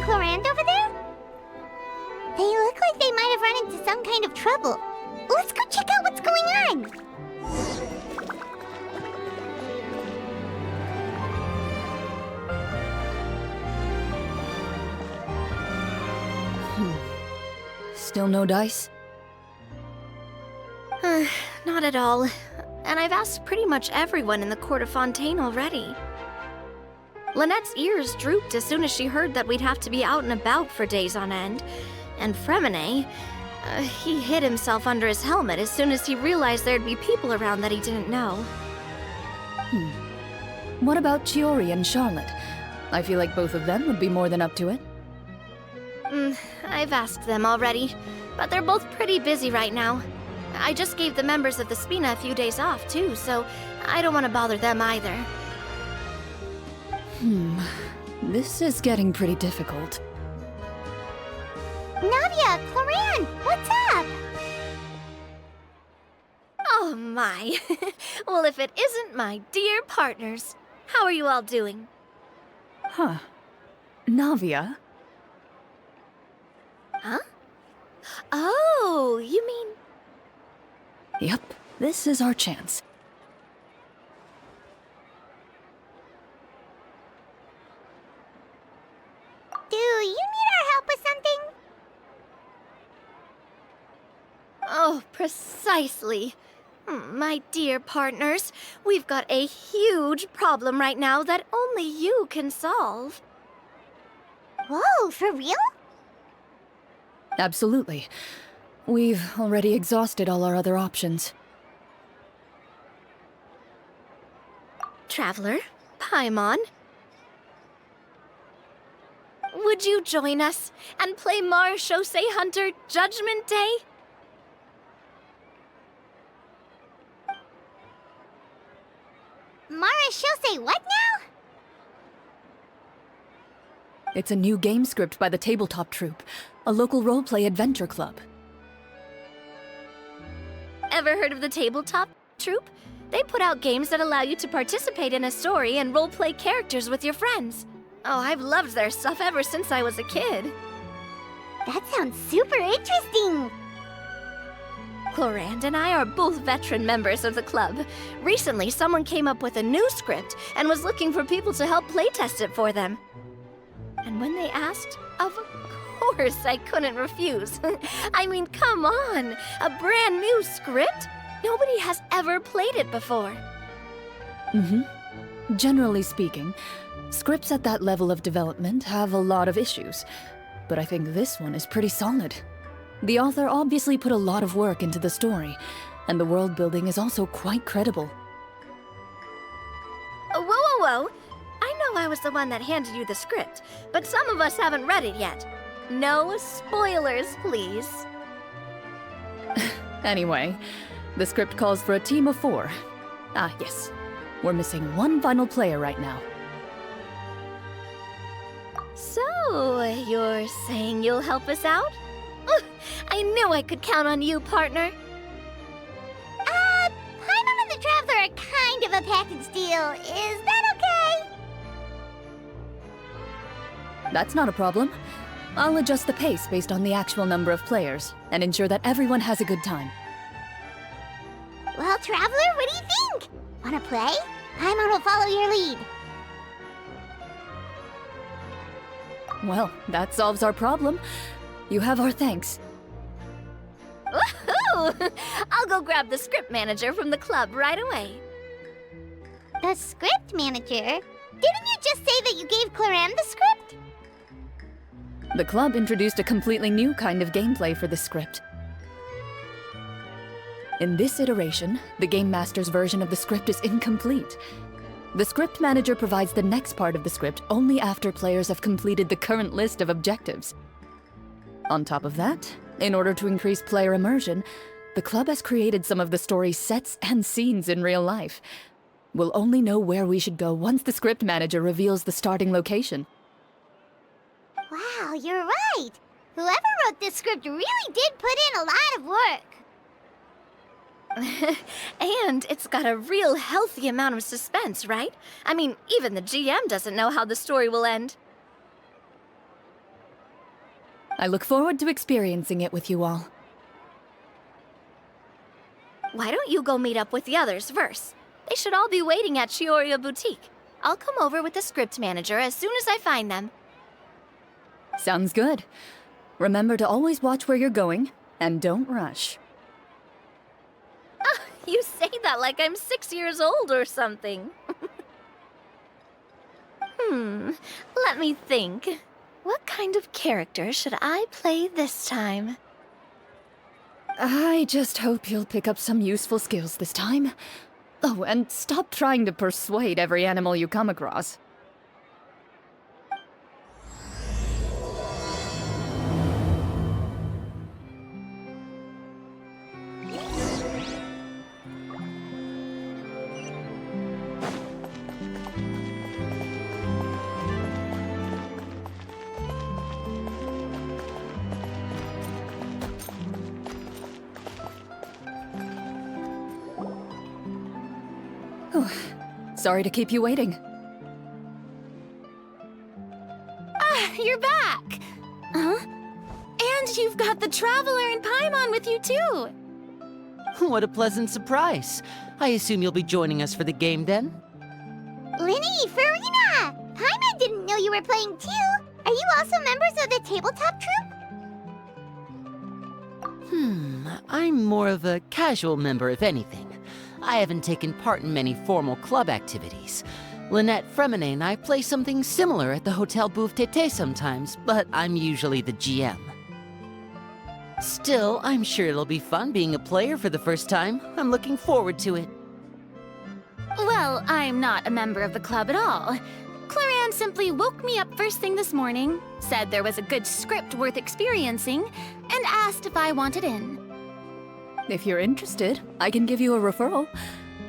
Clorinde over there? They look like they might have run into some kind of trouble. Let's go check out what's going on! Still no dice? Not at all. And I've asked pretty much everyone in the court of Fontaine already. Lynette's ears drooped as soon as she heard that we'd have to be out and about for days on end. And Fremine, he hid himself under his helmet as soon as he realized there'd be people around that he didn't know. What about Chiori and Charlotte? I feel like both of them would be more than up to it. I've asked them already, but they're both pretty busy right now. I just gave the members of the Spina a few days off, too, so I don't want to bother them either. This is getting pretty difficult. Navia, Clorinde, what's up? Oh my. Well, if it isn't my dear partners. How are you all doing? Huh. Navia? Huh? Oh, you mean... Yep, this is our chance. Do you need our help with something? Oh, precisely. My dear partners, we've got a huge problem right now that only you can solve. Whoa, for real? Absolutely. We've already exhausted all our other options. Traveler, Paimon, would you join us and play Marechaussee Hunter Judgment Day? Marechaussee what now? It's a new game script by the Tabletop Troupe, a local roleplay adventure club. Ever heard of the Tabletop Troupe? They put out games that allow you to participate in a story and roleplay characters with your friends. Oh, I've loved their stuff ever since I was a kid. That sounds super interesting! Clorinde and I are both veteran members of the club. Recently, someone came up with a new script and was looking for people to help playtest it for them. And when they asked, of course I couldn't refuse. I mean, come on! A brand new script? Nobody has ever played it before. Generally speaking, scripts at that level of development have a lot of issues, but I think this one is pretty solid. The author obviously put a lot of work into the story, and the world building is also quite credible. Whoa, whoa, whoa! I know I was the one that handed you the script, but some of us haven't read it yet. No spoilers, please. Anyway, the script calls for a team of 4. Ah, yes. We're missing one final player right now. So, you're saying you'll help us out? I knew I could count on you, partner. Paimon and the Traveler are kind of a package deal. Is that okay? That's not a problem. I'll adjust the pace based on the actual number of players, and ensure that everyone has a good time. Well, Traveler, what do you think? Wanna play? Paimon will follow your lead. Well, that solves our problem. You have our thanks. Woohoo! I'll go grab the script manager from the club right away. The script manager? Didn't you just say that you gave Clorinde the script? The club introduced a completely new kind of gameplay for the script. In this iteration, the Game Master's version of the script is incomplete. The script manager provides the next part of the script only after players have completed the current list of objectives. On top of that, in order to increase player immersion, the club has created some of the story's sets and scenes in real life. We'll only know where we should go once the script manager reveals the starting location. Wow, you're right. Whoever wrote this script really did put in a lot of work. And it's got a real healthy amount of suspense, right? I mean, even the GM doesn't know how the story will end. I look forward to experiencing it with you all. Why don't you go meet up with the others first? They should all be waiting at Chioriya Boutique. I'll come over with the script manager as soon as I find them. Sounds good. Remember to always watch where you're going, and don't rush. You say that like I'm 6 years old or something. Let me think. What kind of character should I play this time? I just hope you'll pick up some useful skills this time. Oh, and stop trying to persuade every animal you come across. Sorry to keep you waiting. You're back! Huh? And you've got the Traveler and Paimon with you, too! What a pleasant surprise. I assume you'll be joining us for the game then? Linny, Farina! Paimon didn't know you were playing too! Are you also members of the tabletop troupe? I'm more of a casual member, if anything. I haven't taken part in many formal club activities. Lynette Fremine and I play something similar at the Hotel Bouffe Tété sometimes, but I'm usually the GM. Still, I'm sure it'll be fun being a player for the first time. I'm looking forward to it. Well, I'm not a member of the club at all. Clorinde simply woke me up first thing this morning, said there was a good script worth experiencing, and asked if I wanted in. If you're interested, I can give you a referral.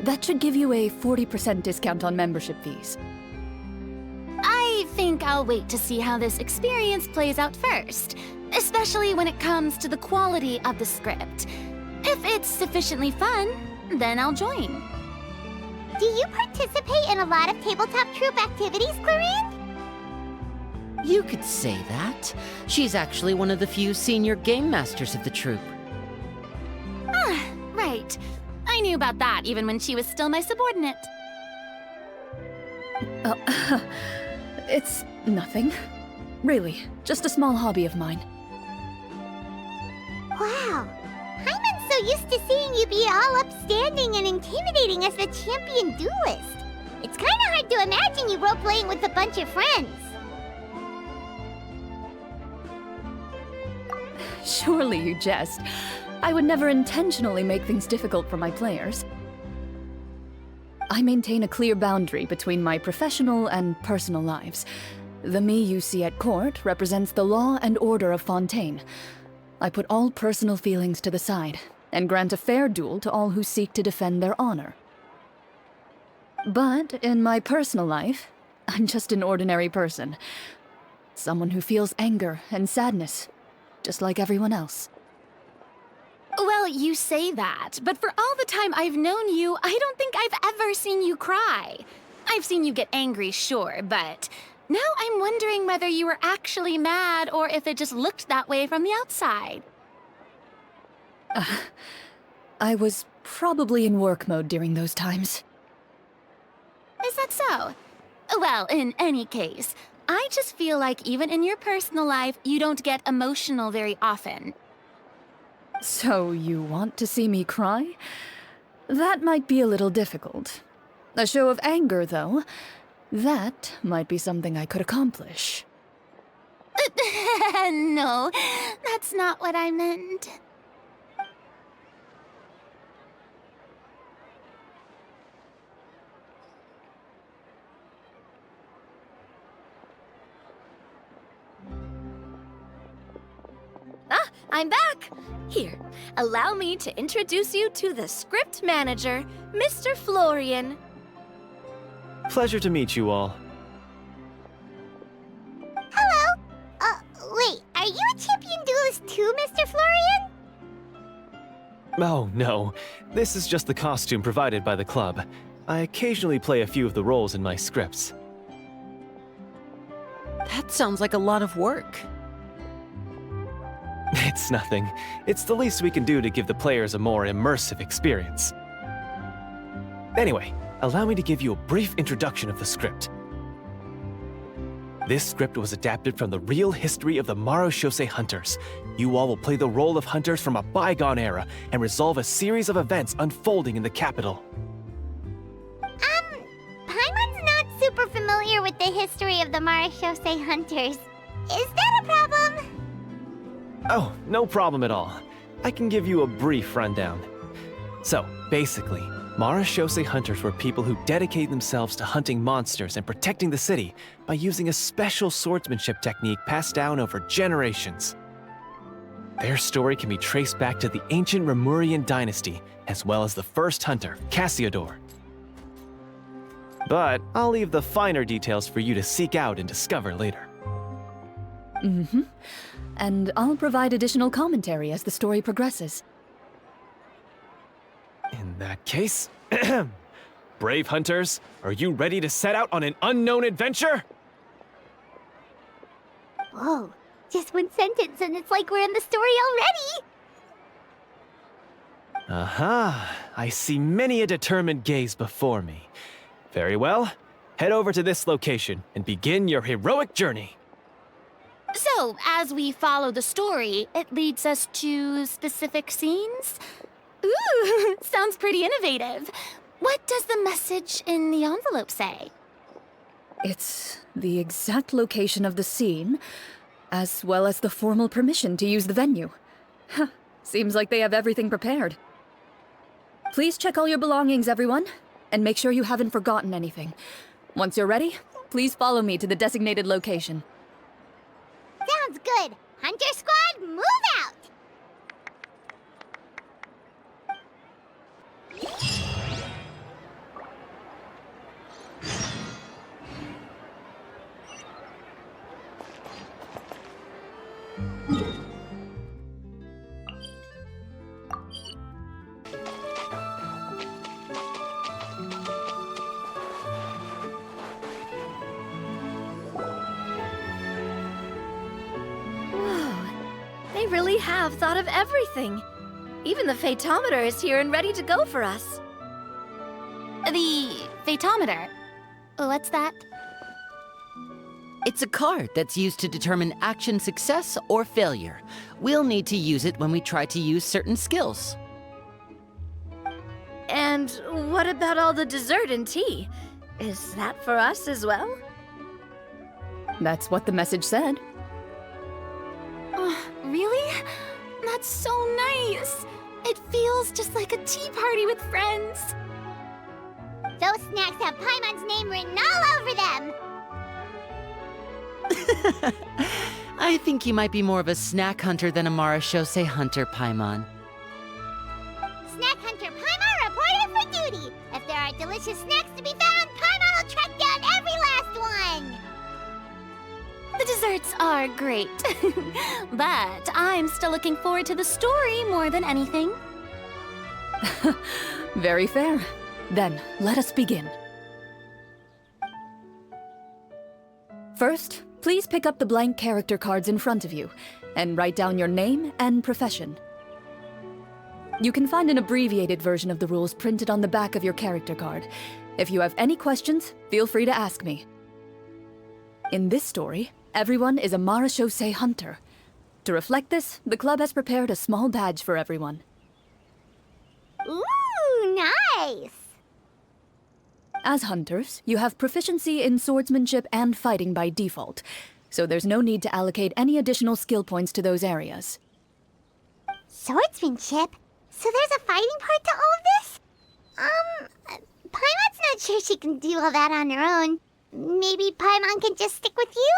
That should give you a 40% discount on membership fees. I think I'll wait to see how this experience plays out first, especially when it comes to the quality of the script. If it's sufficiently fun, then I'll join. Do you participate in a lot of tabletop troupe activities, Clorinde? You could say that. She's actually one of the few senior game masters of the troupe. Right. I knew about that even when she was still my subordinate. It's nothing. Really, just a small hobby of mine. Wow. Paimon's so used to seeing you be all upstanding and intimidating as the champion duelist. It's kinda hard to imagine you role-playing with a bunch of friends. Surely you jest. I would never intentionally make things difficult for my players. I maintain a clear boundary between my professional and personal lives. The me you see at court represents the law and order of Fontaine. I put all personal feelings to the side and grant a fair duel to all who seek to defend their honor. But in my personal life, I'm just an ordinary person. Someone who feels anger and sadness, just like everyone else. Well, you say that, but for all the time I've known you, I don't think I've ever seen you cry. I've seen you get angry, sure, but now I'm wondering whether you were actually mad or if it just looked that way from the outside. I was probably in work mode during those times. Is that so? Well, in any case, I just feel like even in your personal life, you don't get emotional very often. So you want to see me cry? That might be a little difficult. A show of anger, though, that might be something I could accomplish. No, that's not what I meant. I'm back! Here, allow me to introduce you to the script manager, Mr. Florian. Pleasure to meet you all. Hello? Wait, are you a champion duelist too, Mr. Florian? Oh, no. This is just the costume provided by the club. I occasionally play a few of the roles in my scripts. That sounds like a lot of work. It's nothing. It's the least we can do to give the players a more immersive experience. Anyway, allow me to give you a brief introduction of the script. This script was adapted from the real history of the Marushosei hunters. You all will play the role of hunters from a bygone era and resolve a series of events unfolding in the capital. Paimon's not super familiar with the history of the Marushosei hunters. Is that a problem? Oh, no problem at all. I can give you a brief rundown. So, basically, Marushosei hunters were people who dedicated themselves to hunting monsters and protecting the city by using a special swordsmanship technique passed down over generations. Their story can be traced back to the ancient Remurian dynasty, as well as the first hunter, Cassiodor. But I'll leave the finer details for you to seek out and discover later. And I'll provide additional commentary as the story progresses. In that case, brave hunters, are you ready to set out on an unknown adventure? Whoa, just one sentence and it's like we're in the story already! Aha, I see many a determined gaze before me. Very well, head over to this location and begin your heroic journey. So, as we follow the story, it leads us to specific scenes? Ooh, sounds pretty innovative. What does the message in the envelope say? It's the exact location of the scene, as well as the formal permission to use the venue. Huh, seems like they have everything prepared. Please check all your belongings, everyone, and make sure you haven't forgotten anything. Once you're ready, please follow me to the designated location. Sounds good! Hunter Squad, move out! They really have thought of everything. Even the Fatometer is here and ready to go for us. The Fatometer? What's that? It's a card that's used to determine action success or failure. We'll need to use it when we try to use certain skills. And what about all the dessert and tea? Is that for us as well? That's what the message said. Really? That's so nice. It feels just like a tea party with friends. Those snacks have Paimon's name written all over them! I think you might be more of a snack hunter than a Marushosei hunter, Paimon. Snack Hunter Paimon reporting for duty! If there are delicious snacks to be found, Paimon will track down every last one! The desserts are great, but I'm still looking forward to the story more than anything. Very fair. Then, let us begin. First, please pick up the blank character cards in front of you, and write down your name and profession. You can find an abbreviated version of the rules printed on the back of your character card. If you have any questions, feel free to ask me. In this story, everyone is a Marushosei hunter. To reflect this, the club has prepared a small badge for everyone. Ooh, nice! As hunters, you have proficiency in swordsmanship and fighting by default, so there's no need to allocate any additional skill points to those areas. Swordsmanship? So there's a fighting part to all of this? Paimon's not sure she can do all that on her own. Maybe Paimon can just stick with you?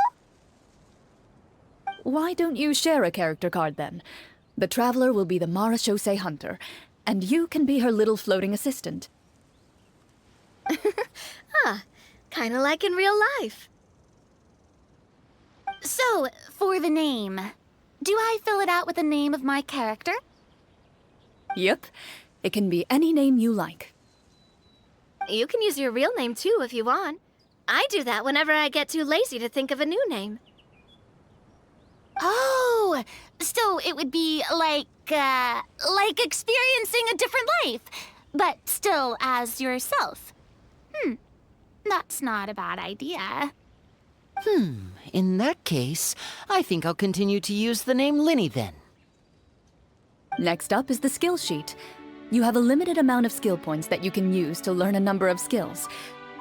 Why don't you share a character card then? The Traveler will be the Marushosei hunter, and you can be her little floating assistant. Kinda like in real life. So, for the name, do I fill it out with the name of my character? Yep, it can be any name you like. You can use your real name too if you want. I do that whenever I get too lazy to think of a new name. Oh, So it would be like experiencing a different life, but still as yourself. That's not a bad idea. In that case, I think I'll continue to use the name Linny then. Next up is the skill sheet. You have a limited amount of skill points that you can use to learn a number of skills.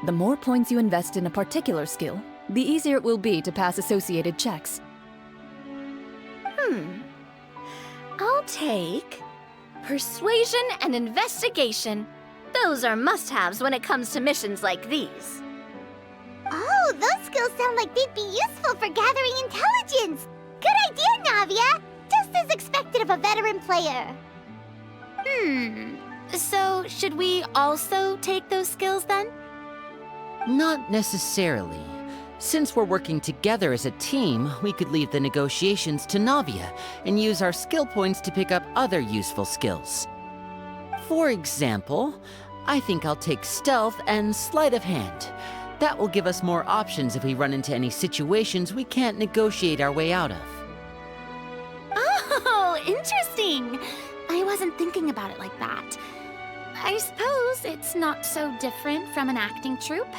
The more points you invest in a particular skill, the easier it will be to pass associated checks. I'll take persuasion and investigation. Those are must-haves when it comes to missions like these. Oh, those skills sound like they'd be useful for gathering intelligence. Good idea, Navia. Just as expected of a veteran player. So should we also take those skills then? Not necessarily. Since we're working together as a team, we could leave the negotiations to Navia and use our skill points to pick up other useful skills. For example, I think I'll take stealth and sleight of hand. That will give us more options if we run into any situations we can't negotiate our way out of. Oh, interesting. I wasn't thinking about it like that. I suppose it's not so different from an acting troupe.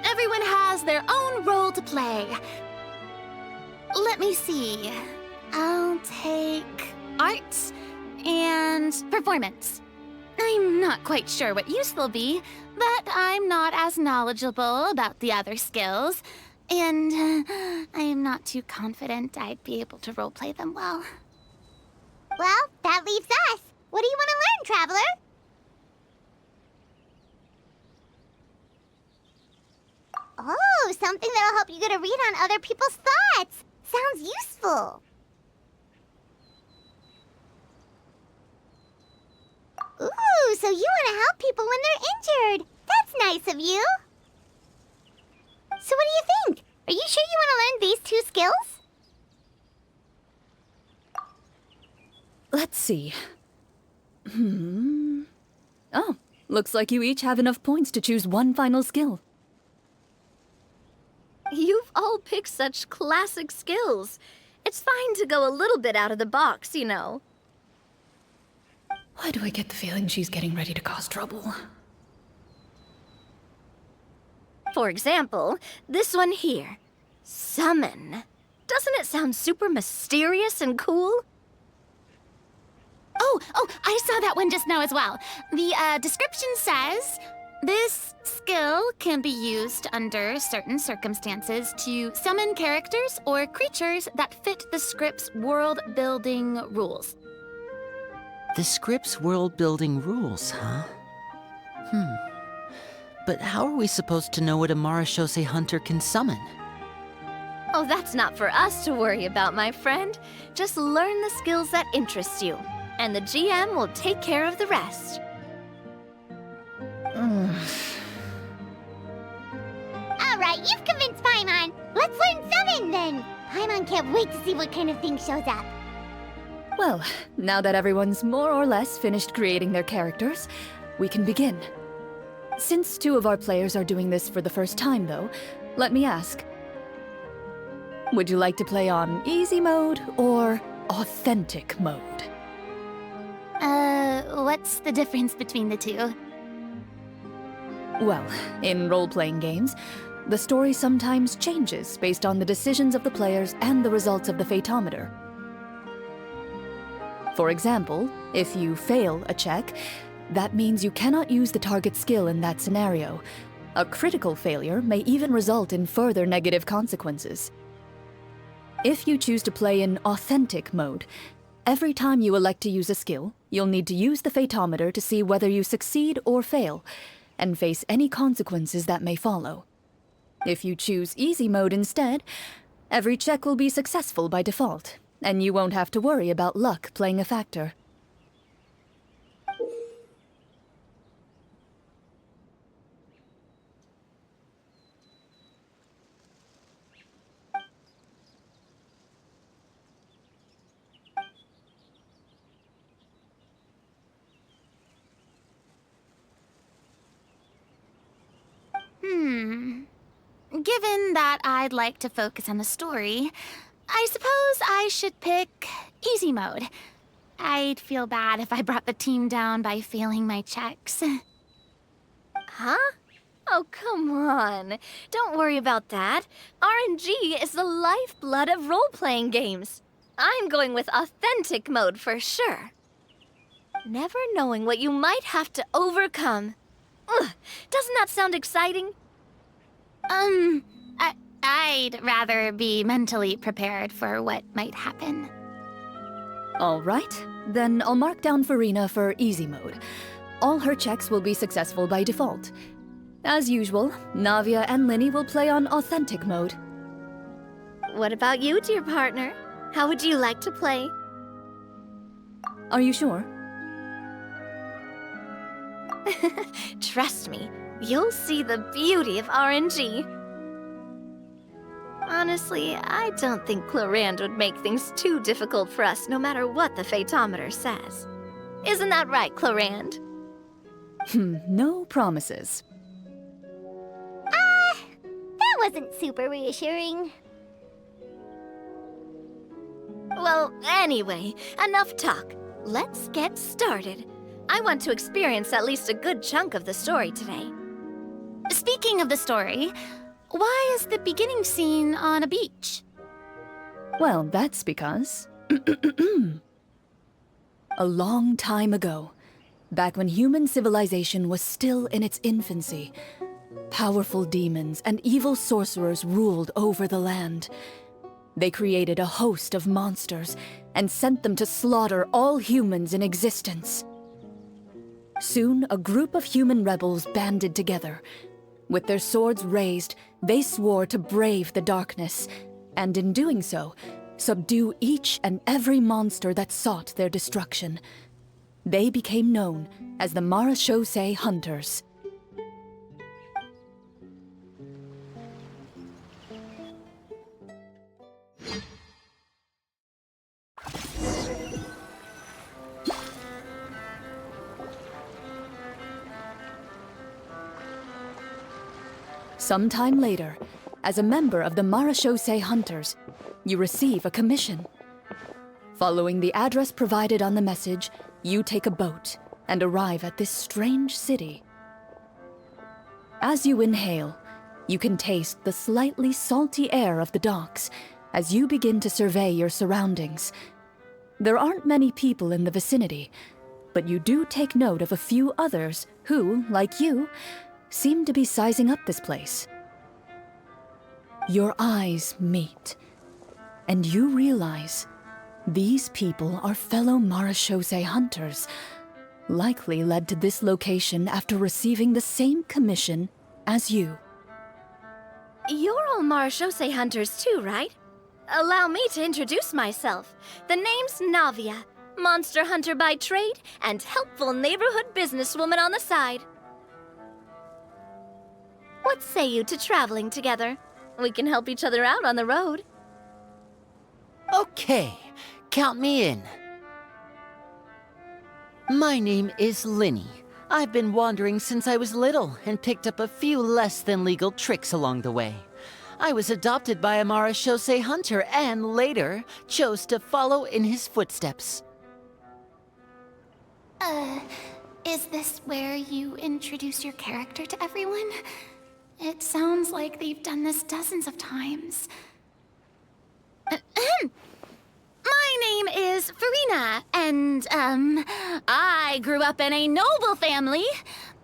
Everyone has their own role to play. Let me see. I'll take arts and performance. I'm not quite sure what use they'll be, but I'm not as knowledgeable about the other skills, and I'm not too confident I'd be able to roleplay them well. Well, that leaves us. What do you want to learn, Traveler? Oh, something that'll help you get a read on other people's thoughts. Sounds useful. Ooh, so you want to help people when they're injured. That's nice of you. So what do you think? Are you sure you want to learn these two skills? Let's see. Oh, looks like you each have enough points to choose one final skill. You've all picked such classic skills. It's fine to go a little bit out of the box, you know. Why do I get the feeling she's getting ready to cause trouble? For example, this one here. Summon. Doesn't it sound super mysterious and cool? Oh, I saw that one just now as well. The description says, this skill can be used under certain circumstances to summon characters or creatures that fit the script's world-building rules. The script's world-building rules, huh? But how are we supposed to know what a Marashose hunter can summon? Oh, that's not for us to worry about, my friend. Just learn the skills that interest you, and the GM will take care of the rest. All right, you've convinced Paimon. Let's learn summon then. Paimon can't wait to see what kind of thing shows up. Well, now that everyone's more or less finished creating their characters, we can begin. Since two of our players are doing this for the first time, though, let me ask. Would you like to play on easy mode or authentic mode? What's the difference between the two? Well, in role-playing games, the story sometimes changes based on the decisions of the players and the results of the Fatometer. For example, if you fail a check, that means you cannot use the target skill in that scenario. A critical failure may even result in further negative consequences. If you choose to play in authentic mode, every time you elect to use a skill, you'll need to use the Fatometer to see whether you succeed or fail, and face any consequences that may follow. If you choose easy mode instead, every check will be successful by default, and you won't have to worry about luck playing a factor. Given that I'd like to focus on the story, I suppose I should pick easy mode. I'd feel bad if I brought the team down by failing my checks. Huh? Oh, come on. Don't worry about that. RNG is the lifeblood of role-playing games. I'm going with authentic mode for sure. Never knowing what you might have to overcome. Ugh, doesn't that sound exciting? I'd rather be mentally prepared for what might happen. All right, then I'll mark down Farina for easy mode. All her checks will be successful by default. As usual, Navia and Linny will play on authentic mode. What about you, dear partner? How would you like to play? Are you sure? Trust me, you'll see the beauty of RNG. Honestly, I don't think Clorinde would make things too difficult for us no matter what the Fatometer says. Isn't that right, Clorinde? No promises. That wasn't super reassuring. Well, anyway, enough talk. Let's get started. I want to experience at least a good chunk of the story today. Speaking of the story, why is the beginning scene on a beach? Well, that's because... A long time ago, back when human civilization was still in its infancy, powerful demons and evil sorcerers ruled over the land. They created a host of monsters and sent them to slaughter all humans in existence. Soon, a group of human rebels banded together. With their swords raised, they swore to brave the darkness, and in doing so, subdue each and every monster that sought their destruction. They became known as the Marashosei Hunters. Sometime later, as a member of the Marashosei Hunters, you receive a commission. Following the address provided on the message, you take a boat and arrive at this strange city. As you inhale, you can taste the slightly salty air of the docks as you begin to survey your surroundings. There aren't many people in the vicinity, but you do take note of a few others who, like you, seem to be sizing up this place. Your eyes meet, and you realize these people are fellow Marashosei hunters, likely led to this location after receiving the same commission as you. You're all Marashosei hunters too, right? Allow me to introduce myself. The name's Navia, monster hunter by trade and helpful neighborhood businesswoman on the side. What say you to traveling together? We can help each other out on the road. Okay, count me in. My name is Linny. I've been wandering since I was little and picked up a few less than legal tricks along the way. I was adopted by a Marashosei hunter and later chose to follow in his footsteps. Is this where you introduce your character to everyone? It sounds like they've done this dozens of times. My name is Farina, and, I grew up in a noble family.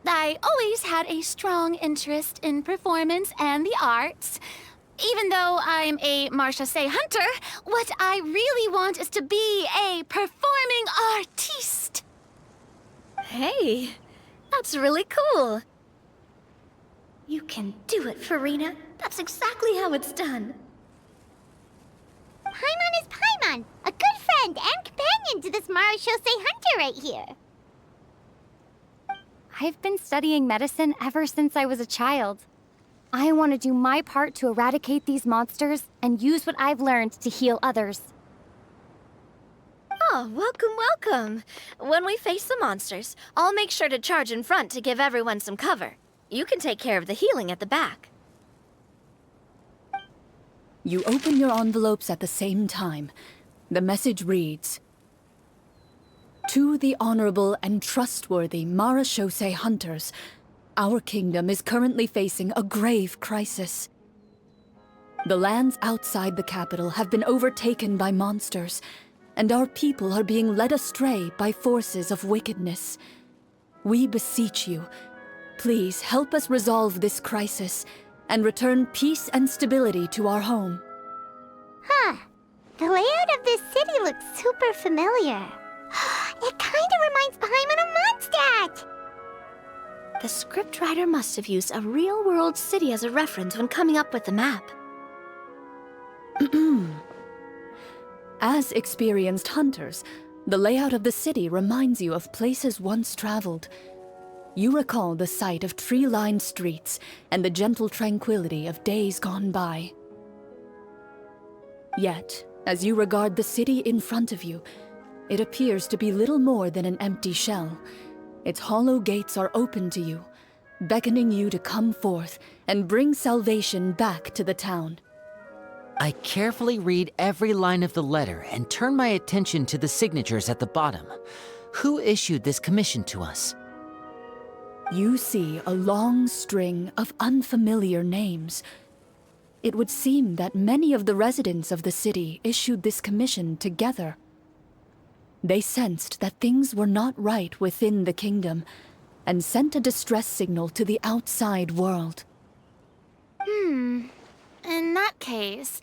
I always had a strong interest in performance and the arts. Even though I'm a Marashosei hunter, what I really want is to be a performing artiste. Hey, that's really cool. You can do it, Farina. That's exactly how it's done. Paimon is Paimon, a good friend and companion to this Marashosei hunter right here. I've been studying medicine ever since I was a child. I want to do my part to eradicate these monsters and use what I've learned to heal others. Oh, welcome, welcome. When we face the monsters, I'll make sure to charge in front to give everyone some cover. You can take care of the healing at the back. You open your envelopes at the same time. The message reads, "To the honorable and trustworthy Marashose hunters, our kingdom is currently facing a grave crisis. The lands outside the capital have been overtaken by monsters, and our people are being led astray by forces of wickedness. We beseech you, please help us resolve this crisis and return peace and stability to our home." Huh. The layout of this city looks super familiar. It kinda reminds Paimon of Mondstadt! The scriptwriter must have used a real-world city as a reference when coming up with the map. As experienced hunters, the layout of the city reminds you of places once traveled. You recall the sight of tree-lined streets and the gentle tranquility of days gone by. Yet, as you regard the city in front of you, it appears to be little more than an empty shell. Its hollow gates are open to you, beckoning you to come forth and bring salvation back to the town. I carefully read every line of the letter and turn my attention to the signatures at the bottom. Who issued this commission to us? You see a long string of unfamiliar names. It would seem that many of the residents of the city issued this commission together. They sensed that things were not right within the kingdom, and sent a distress signal to the outside world. In that case,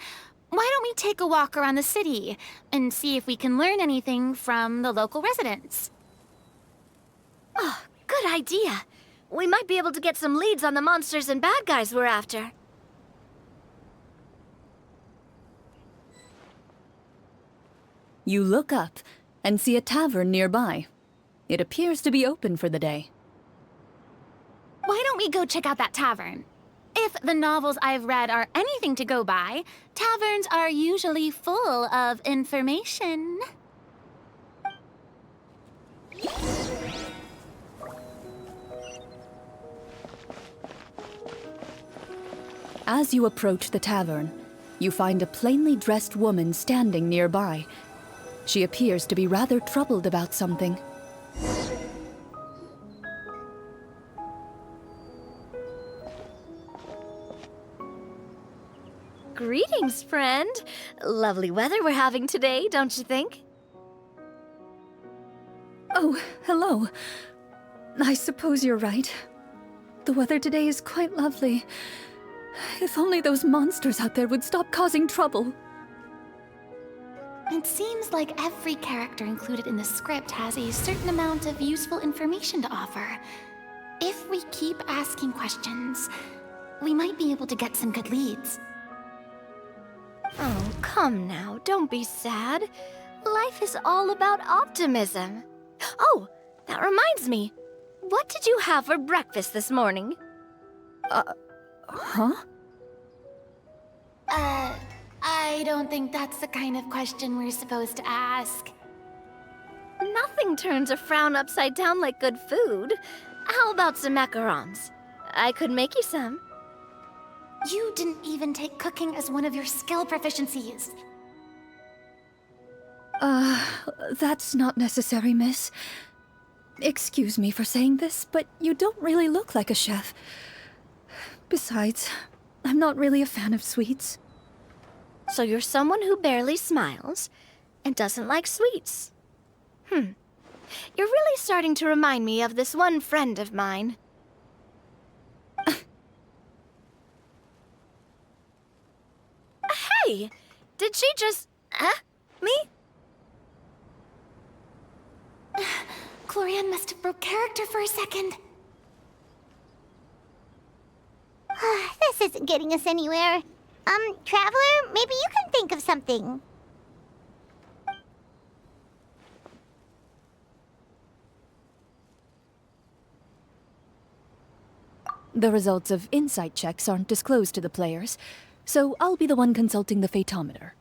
why don't we take a walk around the city and see if we can learn anything from the local residents? Oh, good idea. We might be able to get some leads on the monsters and bad guys we're after. You look up and see a tavern nearby. It appears to be open for the day. Why don't we go check out that tavern? If the novels I've read are anything to go by, taverns are usually full of information. As you approach the tavern, you find a plainly dressed woman standing nearby. She appears to be rather troubled about something. Greetings, friend. Lovely weather we're having today, don't you think? Oh, hello. I suppose you're right. The weather today is quite lovely. If only those monsters out there would stop causing trouble. It seems like every character included in the script has a certain amount of useful information to offer. If we keep asking questions, we might be able to get some good leads. Oh, come now, don't be sad. Life is all about optimism. Oh, that reminds me. What did you have for breakfast this morning? Huh? I don't think that's the kind of question we're supposed to ask. Nothing turns a frown upside down like good food. How about some macarons? I could make you some. You didn't even take cooking as one of your skill proficiencies. That's not necessary, miss. Excuse me for saying this, but you don't really look like a chef. Besides, I'm not really a fan of sweets. So you're someone who barely smiles and doesn't like sweets. You're really starting to remind me of this one friend of mine. Hey! Did she just... me? Clorinde must have broke character for a second. This isn't getting us anywhere. Traveler, maybe you can think of something. The results of insight checks aren't disclosed to the players, so I'll be the one consulting the fatometer.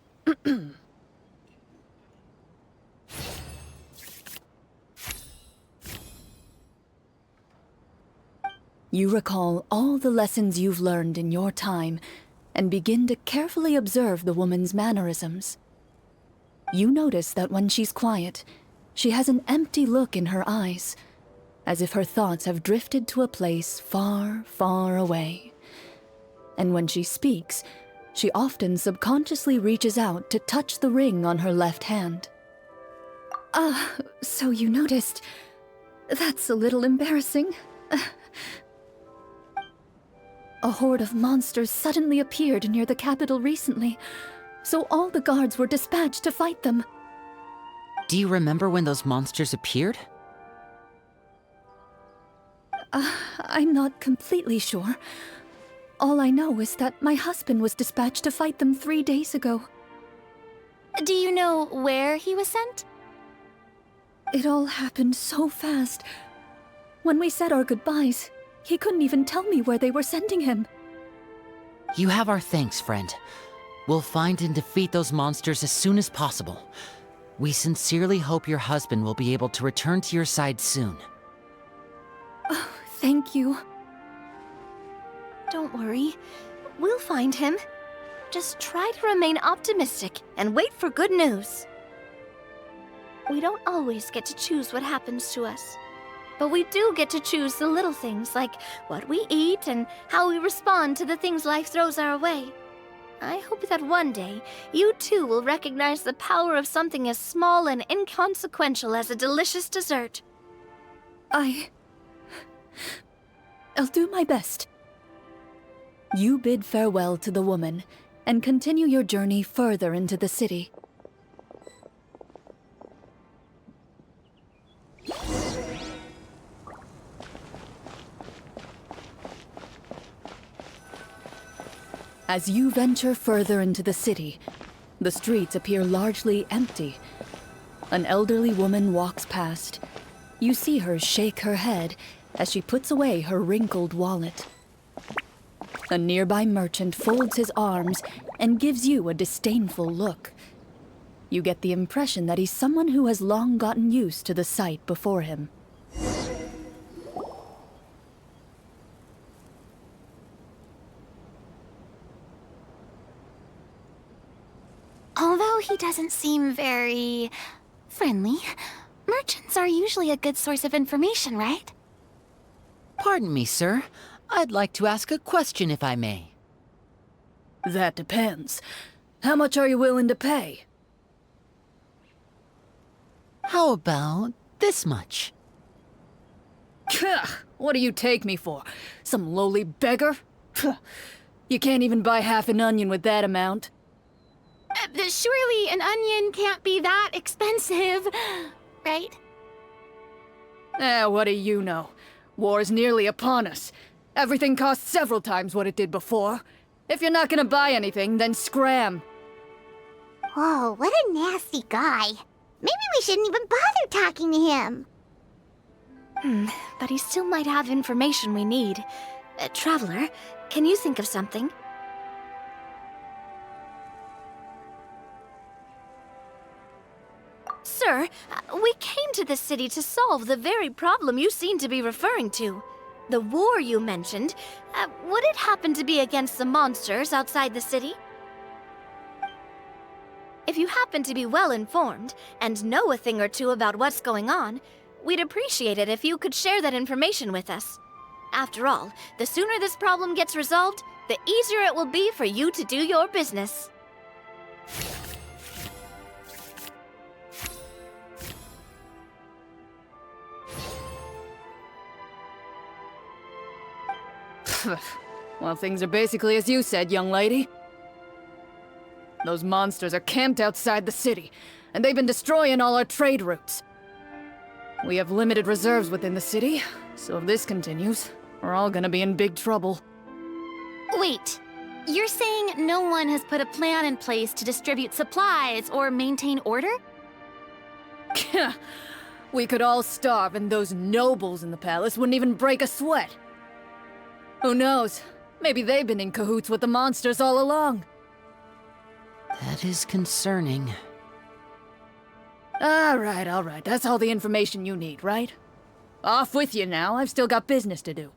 You recall all the lessons you've learned in your time, and begin to carefully observe the woman's mannerisms. You notice that when she's quiet, she has an empty look in her eyes, as if her thoughts have drifted to a place far, far away. And when she speaks, she often subconsciously reaches out to touch the ring on her left hand. So you noticed. That's a little embarrassing. A horde of monsters suddenly appeared near the capital recently, so all the guards were dispatched to fight them. Do you remember when those monsters appeared? I'm not completely sure. All I know is that my husband was dispatched to fight them 3 days ago. Do you know where he was sent? It all happened so fast. When we said our goodbyes, he couldn't even tell me where they were sending him. You have our thanks, friend. We'll find and defeat those monsters as soon as possible. We sincerely hope your husband will be able to return to your side soon. Oh, thank you. Don't worry. We'll find him. Just try to remain optimistic and wait for good news. We don't always get to choose what happens to us. But we do get to choose the little things, like what we eat and how we respond to the things life throws our way. I hope that one day, you too will recognize the power of something as small and inconsequential as a delicious dessert. I'll do my best. You bid farewell to the woman and continue your journey further into the city. As you venture further into the city, the streets appear largely empty. An elderly woman walks past. You see her shake her head as she puts away her wrinkled wallet. A nearby merchant folds his arms and gives you a disdainful look. You get the impression that he's someone who has long gotten used to the sight before him. Although he doesn't seem very friendly, merchants are usually a good source of information, right? Pardon me, sir. I'd like to ask a question if I may. That depends. How much are you willing to pay? How about this much? What do you take me for? Some lowly beggar? You can't even buy half an onion with that amount. Surely an onion can't be that expensive, right? What do you know? War's nearly upon us. Everything costs several times what it did before. If you're not gonna buy anything, then scram. Whoa, what a nasty guy. Maybe we shouldn't even bother talking to him. But he still might have information we need. Traveler, can you think of something? Sir, we came to this city to solve the very problem you seem to be referring to. The war you mentioned, would it happen to be against the monsters outside the city? If you happen to be well informed and know a thing or two about what's going on, we'd appreciate it if you could share that information with us. After all, the sooner this problem gets resolved, the easier it will be for you to do your business. Well, things are basically as you said, young lady. Those monsters are camped outside the city, and they've been destroying all our trade routes. We have limited reserves within the city, so if this continues, we're all gonna be in big trouble. Wait, you're saying no one has put a plan in place to distribute supplies or maintain order? We could all starve, and those nobles in the palace wouldn't even break a sweat. Who knows? Maybe they've been in cahoots with the monsters all along. That is concerning. All right. That's all the information you need, right? Off with you now. I've still got business to do.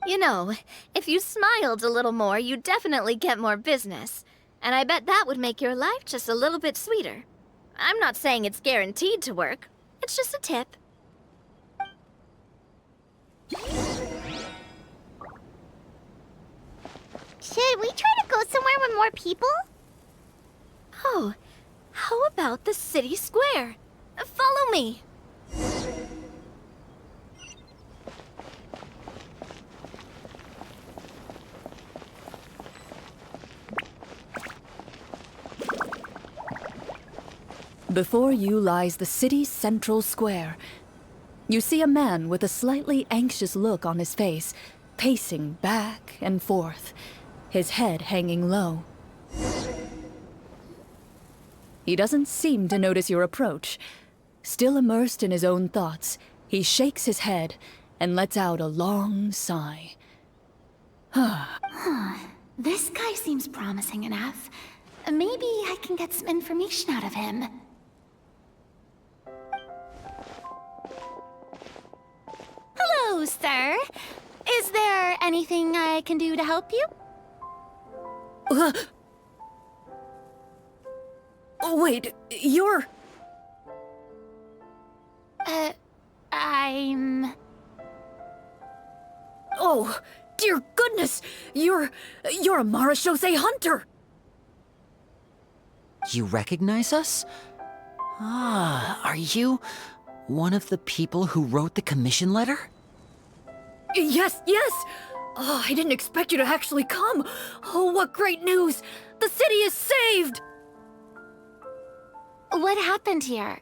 You know, if you smiled a little more, you'd definitely get more business. And I bet that would make your life just a little bit sweeter. I'm not saying it's guaranteed to work. It's just a tip. Should we try to go somewhere with more people? Oh, how about the city square? Follow me. Before you lies the city's central square. You see a man with a slightly anxious look on his face, pacing back and forth, his head hanging low. He doesn't seem to notice your approach. Still immersed in his own thoughts, he shakes his head and lets out a long sigh. This guy seems promising enough. Maybe I can get some information out of him. Hello, sir. Is there anything I can do to help you? Oh, wait, you're... I'm... Oh, dear goodness! You're a Marashose hunter! You recognize us? Are you one of the people who wrote the commission letter? Yes! Oh, I didn't expect you to actually come! Oh, what great news! The city is saved! What happened here?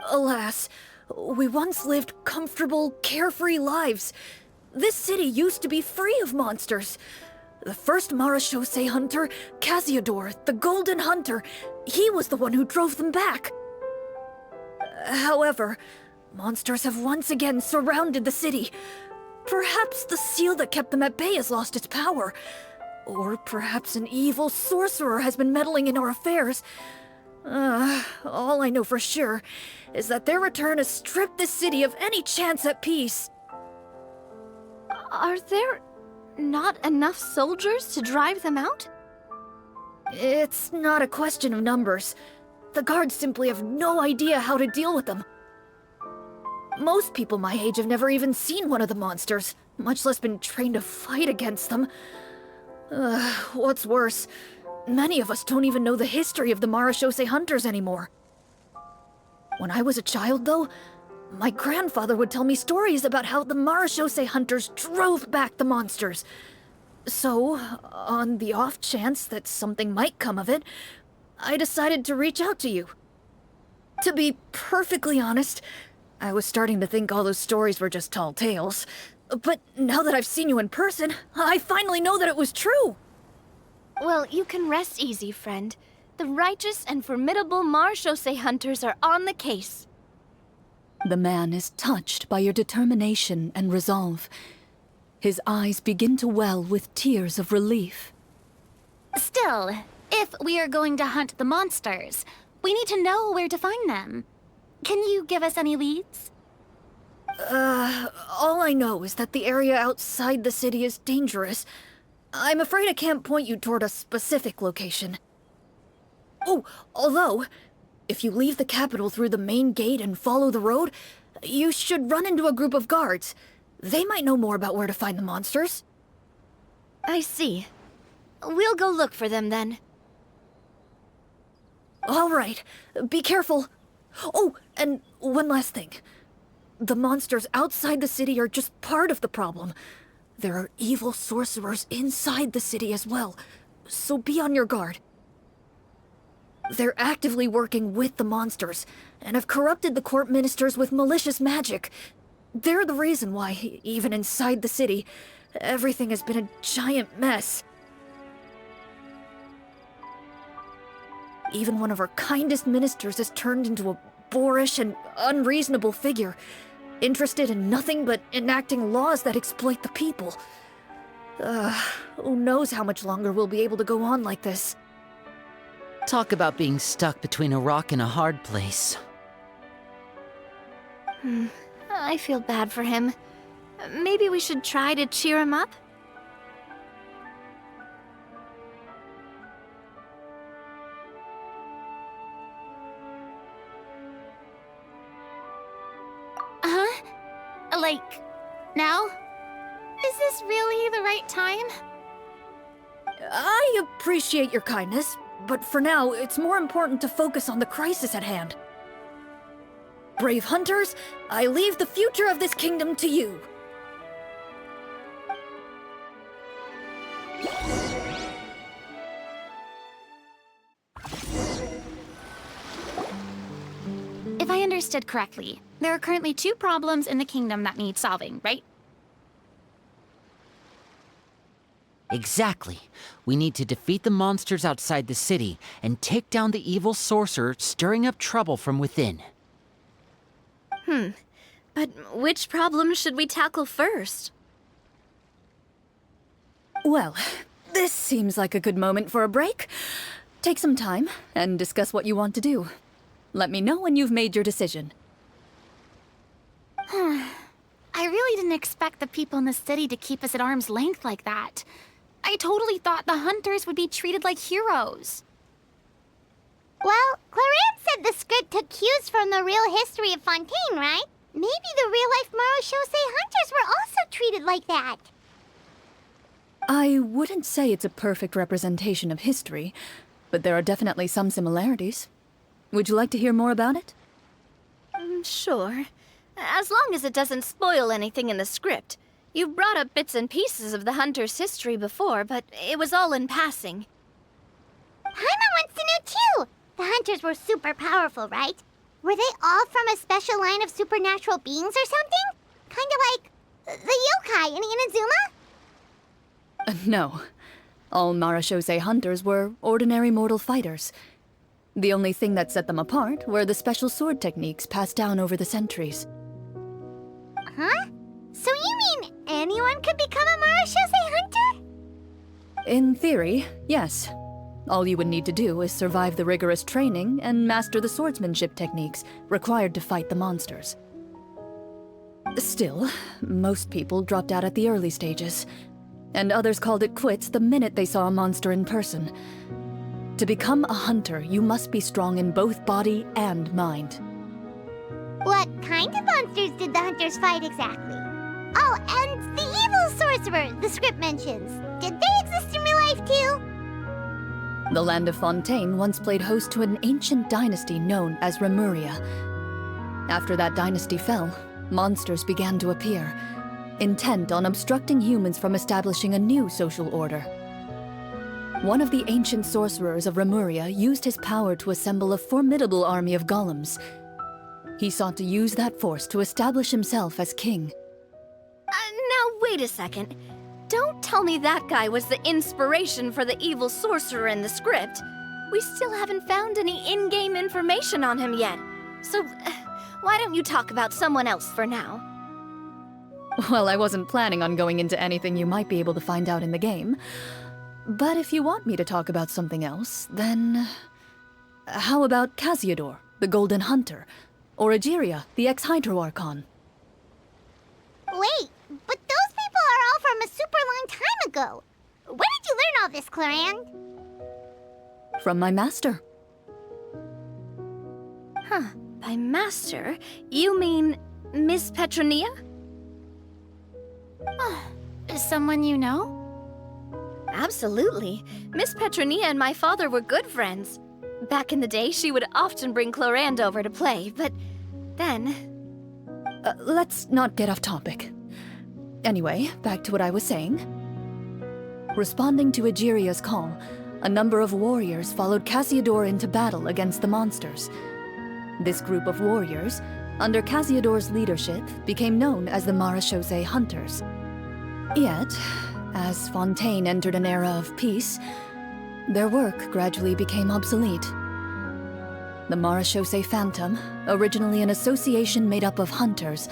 Alas, we once lived comfortable, carefree lives. This city used to be free of monsters. The first Marashose hunter, Casiodor, the Golden Hunter, he was the one who drove them back. However, monsters have once again surrounded the city. Perhaps the seal that kept them at bay has lost its power. Or perhaps an evil sorcerer has been meddling in our affairs. All I know for sure is that their return has stripped this city of any chance at peace. Are there not enough soldiers to drive them out? It's not a question of numbers. The guards simply have no idea how to deal with them. Most people my age have never even seen one of the monsters, much less been trained to fight against them. What's worse, many of us don't even know the history of the Marashose hunters anymore. When I was a child, though, my grandfather would tell me stories about how the Marashose hunters drove back the monsters. So, on the off chance that something might come of it, I decided to reach out to you. To be perfectly honest, I was starting to think all those stories were just tall tales. But now that I've seen you in person, I finally know that it was true! Well, you can rest easy, friend. The righteous and formidable Marashose hunters are on the case. The man is touched by your determination and resolve. His eyes begin to well with tears of relief. Still, if we are going to hunt the monsters, we need to know where to find them. Can you give us any leads? All I know is that the area outside the city is dangerous. I'm afraid I can't point you toward a specific location. Oh, although, if you leave the capital through the main gate and follow the road, you should run into a group of guards. They might know more about where to find the monsters. I see. We'll go look for them then. All right, be careful. Oh, and one last thing. The monsters outside the city are just part of the problem. There are evil sorcerers inside the city as well, so be on your guard. They're actively working with the monsters, and have corrupted the court ministers with malicious magic. They're the reason why, even inside the city, everything has been a giant mess. Even one of our kindest ministers has turned into a boorish and unreasonable figure, interested in nothing but enacting laws that exploit the people. Who knows how much longer we'll be able to go on like this. Talk about being stuck between a rock and a hard place. I feel bad for him. Maybe we should try to cheer him up? Like, now? Is this really the right time? I appreciate your kindness, but for now, it's more important to focus on the crisis at hand. Brave hunters, I leave the future of this kingdom to you. If I understood correctly, there are currently 2 problems in the kingdom that need solving, right? Exactly. We need to defeat the monsters outside the city and take down the evil sorcerer stirring up trouble from within. But which problem should we tackle first? Well, this seems like a good moment for a break. Take some time and discuss what you want to do. Let me know when you've made your decision. I really didn't expect the people in the city to keep us at arm's length like that. I totally thought the hunters would be treated like heroes. Well, Clorinde said the script took cues from the real history of Fontaine, right? Maybe the real-life Marashose hunters were also treated like that. I wouldn't say it's a perfect representation of history, but there are definitely some similarities. Would you like to hear more about it? Sure. As long as it doesn't spoil anything in the script. You brought up bits and pieces of the hunter's history before, but it was all in passing. Paimon wants to know too! The hunters were super powerful, right? Were they all from a special line of supernatural beings or something? Kinda like the yokai in Inazuma? No. All Marashose hunters were ordinary mortal fighters. The only thing that set them apart were the special sword techniques passed down over the centuries. Huh? So you mean anyone could become a Marashose hunter? In theory, yes. All you would need to do is survive the rigorous training and master the swordsmanship techniques required to fight the monsters. Still, most people dropped out at the early stages, and others called it quits the minute they saw a monster in person. To become a hunter, you must be strong in both body and mind. What kind of monsters did the hunters fight exactly? Oh, and the evil sorcerer the script mentions. Did they exist in real life too? The land of Fontaine once played host to an ancient dynasty known as Remuria. After that dynasty fell, monsters began to appear, intent on obstructing humans from establishing a new social order. One of the ancient sorcerers of Remuria used his power to assemble a formidable army of golems. He sought to use that force to establish himself as king. Now wait a second. Don't tell me that guy was the inspiration for the evil sorcerer in the script. We still haven't found any in-game information on him yet. So, why don't you talk about someone else for now? Well, I wasn't planning on going into anything you might be able to find out in the game. But if you want me to talk about something else, then... How about Casiodor, the Golden Hunter? Or Egeria, the ex-Hydro Archon? Wait, but those people are all from a super long time ago. Where did you learn all this, Clorinde? From my master. By master, you mean Miss Petronia? Is someone you know? Absolutely. Miss Petronia and my father were good friends. Back in the day, she would often bring Clorinde over to play, but then... Let's not get off topic. Anyway, back to what I was saying. Responding to Egeria's call, a number of warriors followed Casiodor into battle against the monsters. This group of warriors, under Casiodor's leadership, became known as the Marashose Hunters. Yet, as Fontaine entered an era of peace, their work gradually became obsolete. The Marashose Phantom, originally an association made up of hunters,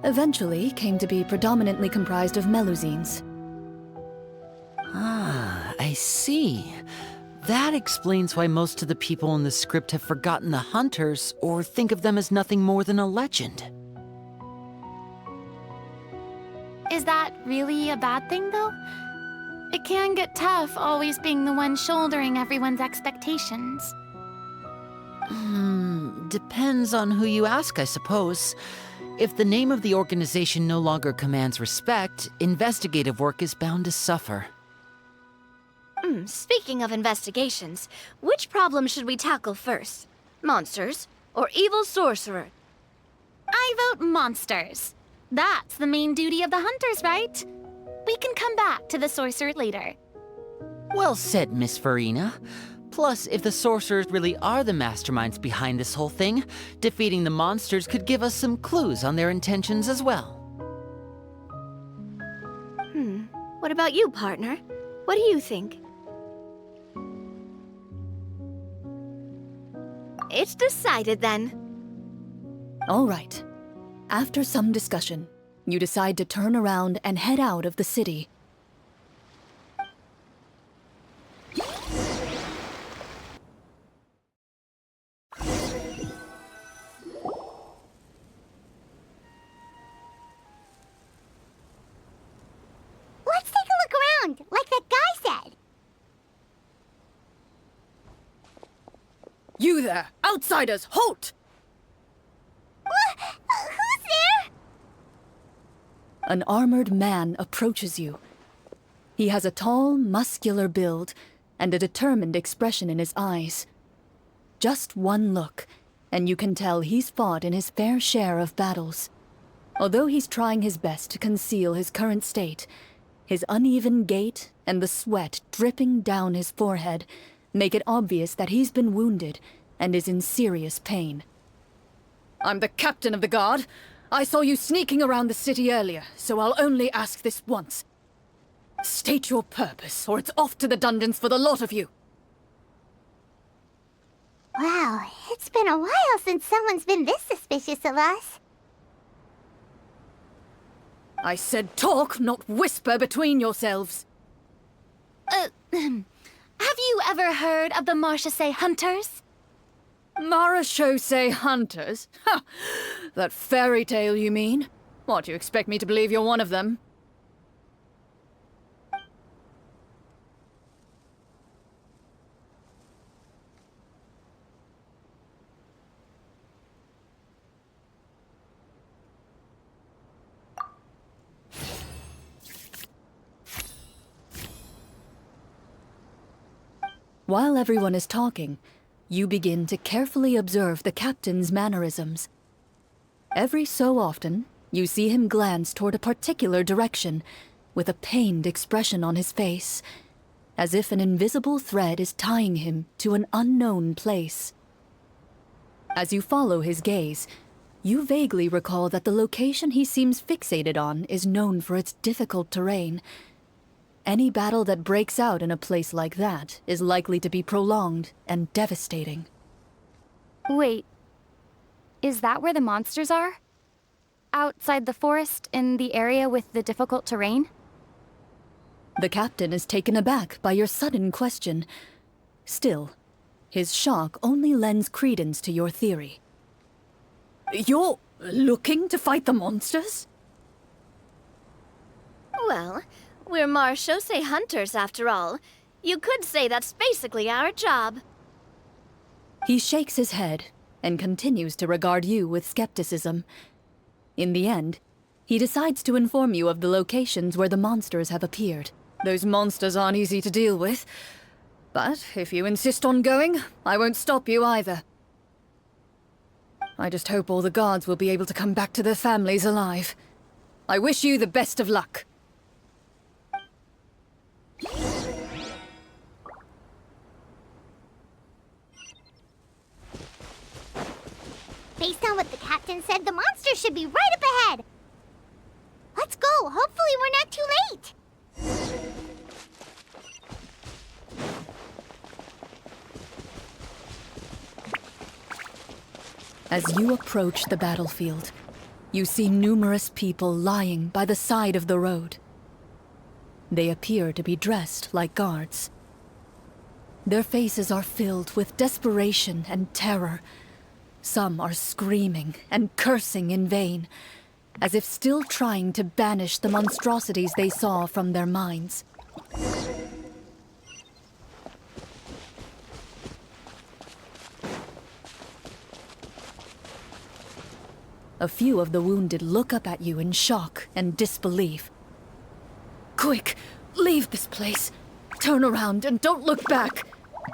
eventually came to be predominantly comprised of Melusines. Ah, I see. That explains why most of the people in the script have forgotten the hunters or think of them as nothing more than a legend. Is that really a bad thing, though? It can get tough always being the one shouldering everyone's expectations. Depends on who you ask, I suppose. If the name of the organization no longer commands respect, investigative work is bound to suffer. Speaking of investigations, which problem should we tackle first? Monsters or evil sorcerer? I vote monsters. That's the main duty of the hunters, right? We can come back to the sorcerer later. Well said, Miss Farina. Plus, if the sorcerers really are the masterminds behind this whole thing, defeating the monsters could give us some clues on their intentions as well. What about you, partner? What do you think? It's decided then. All right. After some discussion, you decide to turn around and head out of the city. Let's take a look around, like that guy said. You there! Outsiders, halt! Who's there? An armored man approaches you. He has a tall, muscular build and a determined expression in his eyes. Just one look, and you can tell he's fought in his fair share of battles. Although he's trying his best to conceal his current state, his uneven gait and the sweat dripping down his forehead make it obvious that he's been wounded and is in serious pain. I'm the captain of the guard. I saw you sneaking around the city earlier, so I'll only ask this once. State your purpose, or it's off to the dungeons for the lot of you. Wow, it's been a while since someone's been this suspicious of us. I said talk, not whisper between yourselves. Have you ever heard of the Marchese Hunters? Marachose hunters? Ha! That fairy tale, you mean? What, do you expect me to believe you're one of them? While everyone is talking, you begin to carefully observe the captain's mannerisms. Every so often, you see him glance toward a particular direction, with a pained expression on his face, as if an invisible thread is tying him to an unknown place. As you follow his gaze, you vaguely recall that the location he seems fixated on is known for its difficult terrain. Any battle that breaks out in a place like that is likely to be prolonged and devastating. Wait, is that where the monsters are? Outside the forest, in the area with the difficult terrain? The captain is taken aback by your sudden question. Still, his shock only lends credence to your theory. You're looking to fight the monsters? Well, we're Marchese Hunters after all. You could say that's basically our job. He shakes his head and continues to regard you with skepticism. In the end, he decides to inform you of the locations where the monsters have appeared. Those monsters aren't easy to deal with, but if you insist on going, I won't stop you either. I just hope all the guards will be able to come back to their families alive. I wish you the best of luck. Based on what the captain said, the monsters should be right up ahead. Let's go. Hopefully we're not too late. As you approach the battlefield, you see numerous people lying by the side of the road. They appear to be dressed like guards. Their faces are filled with desperation and terror. Some are screaming and cursing in vain, as if still trying to banish the monstrosities they saw from their minds. A few of the wounded look up at you in shock and disbelief. "Quick, leave this place. Turn around and don't look back,"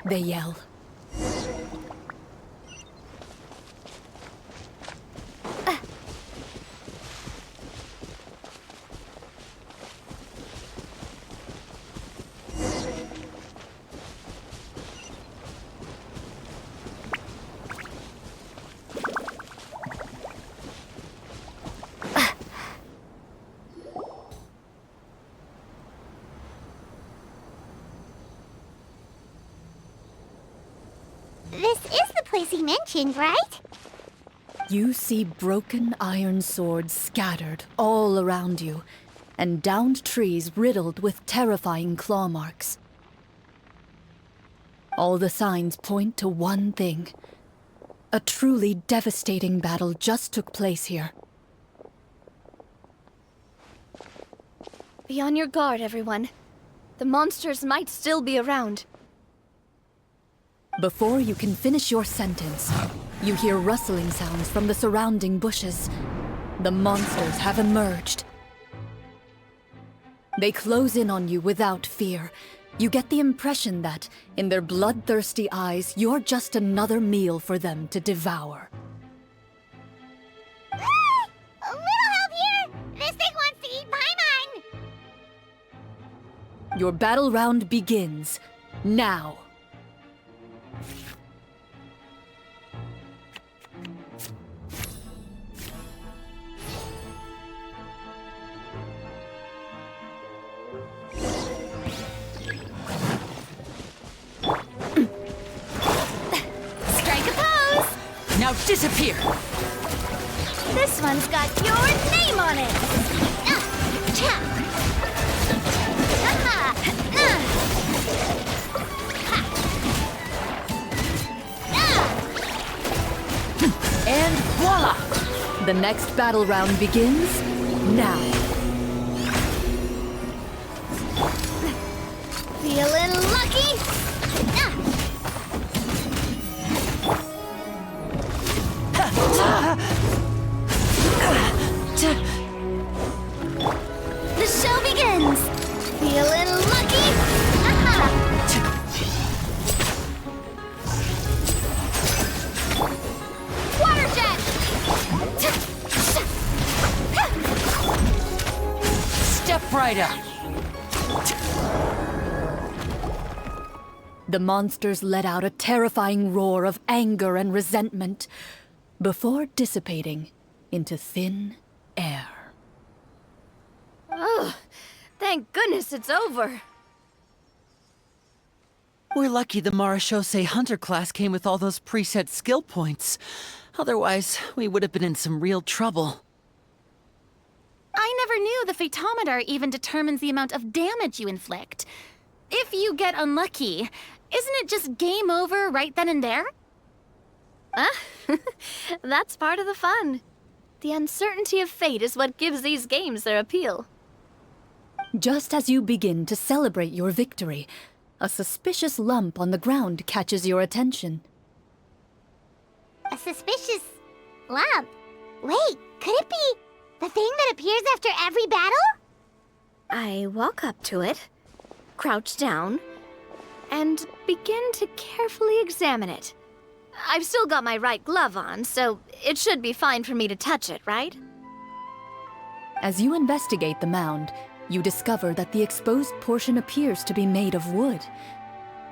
they yell. This is the place he mentioned, right? You see broken iron swords scattered all around you, and downed trees riddled with terrifying claw marks. All the signs point to one thing. A truly devastating battle just took place here. Be on your guard, everyone. The monsters might still be around. Before you can finish your sentence, you hear rustling sounds from the surrounding bushes. The monsters have emerged. They close in on you without fear. You get the impression that, in their bloodthirsty eyes, you're just another meal for them to devour. A little help here! This thing wants to eat Paimon! Your battle round begins now. Now disappear! This one's got your name on it! And voila! The next battle round begins now. Feeling lucky? The show begins! Feeling lucky? Water jet! Step right up! The monsters let out a terrifying roar of anger and resentment before dissipating into thin air. Oh, thank goodness it's over. We're lucky the Marashose Hunter class came with all those preset skill points. Otherwise, we would have been in some real trouble. I never knew the Fatometer even determines the amount of damage you inflict. If you get unlucky, isn't it just game over right then and there? That's part of the fun. The uncertainty of fate is what gives these games their appeal. Just as you begin to celebrate your victory, a suspicious lump on the ground catches your attention. A suspicious lump. Wait, could it be the thing that appears after every battle? I walk up to it, crouch down, and begin to carefully examine it. I've still got my right glove on, so it should be fine for me to touch it, right? As you investigate the mound, you discover that the exposed portion appears to be made of wood.